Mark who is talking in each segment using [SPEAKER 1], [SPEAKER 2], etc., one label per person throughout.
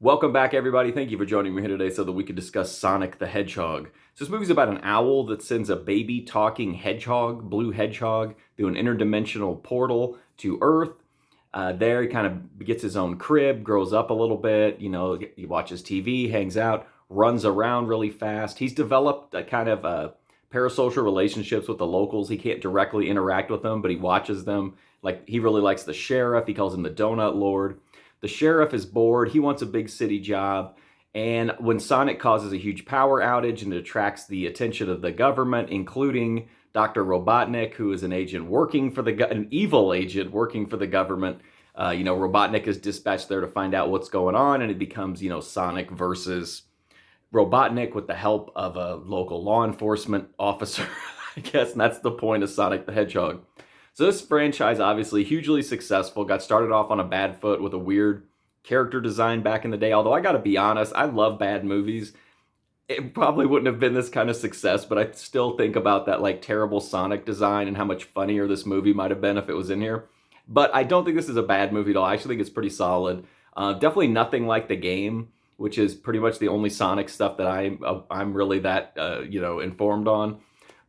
[SPEAKER 1] Welcome back, everybody. Thank you for joining me here today so that we could discuss Sonic the Hedgehog. So this movie's about an owl that sends a baby talking hedgehog, blue hedgehog, through an interdimensional portal to Earth. There he kind of gets his own crib, grows up a little bit, he watches TV, hangs out, runs around really fast. He's developed a kind of parasocial relationships with the locals. He can't directly interact with them, but he watches them. Like, he really likes the sheriff. He calls him the Donut Lord. The sheriff is bored. He wants a big city job. And when Sonic causes a huge power outage and it attracts the attention of the government, including Dr. Robotnik, who is an agent working for an evil agent working for the government, Robotnik is dispatched there to find out what's going on, and it becomes, Sonic versus Robotnik with the help of a local law enforcement officer, I guess. And that's the point of Sonic the Hedgehog. So this franchise, obviously hugely successful, got started off on a bad foot with a weird character design back in the day. Although I gotta be honest, I love bad movies. It probably wouldn't have been this kind of success, but I still think about that like terrible Sonic design and how much funnier this movie might have been if it was in here. But I don't think this is a bad movie at all. I actually think it's pretty solid. Definitely nothing like the game, which is pretty much the only Sonic stuff that I'm really that informed on.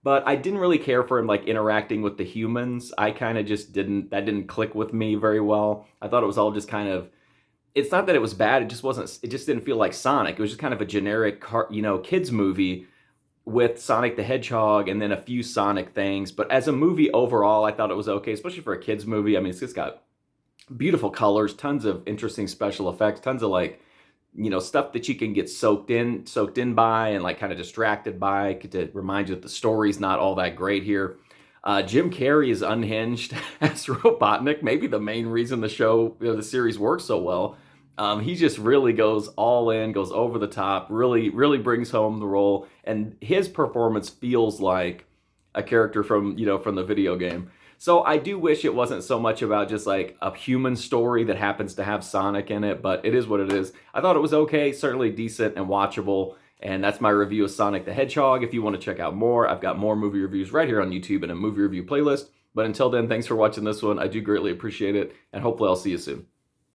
[SPEAKER 1] But I didn't really care for him like interacting with the humans. I kind of just that didn't click with me very well. I thought it was all just kind of, it's not that it was bad, it just didn't feel like Sonic. It was just kind of a generic kids movie with Sonic the Hedgehog and then a few Sonic things. But as a movie overall, I thought it was okay, especially for a kids movie. I mean, it's just got beautiful colors, tons of interesting special effects, tons of stuff that you can get soaked in by and like kind of distracted by to remind you that the story's not all that great here. Jim Carrey is unhinged as Robotnik, maybe the main reason the series works so well. He just really goes all in, goes over the top, really, really brings home the role, and his performance feels like a character from the video game. So I do wish it wasn't so much about just like a human story that happens to have Sonic in it, but it is what it is. I thought it was okay, certainly decent and watchable, and that's my review of Sonic the Hedgehog. If you want to check out more, I've got more movie reviews right here on YouTube and a movie review playlist. But until then, thanks for watching this one. I do greatly appreciate it, and hopefully I'll see you soon.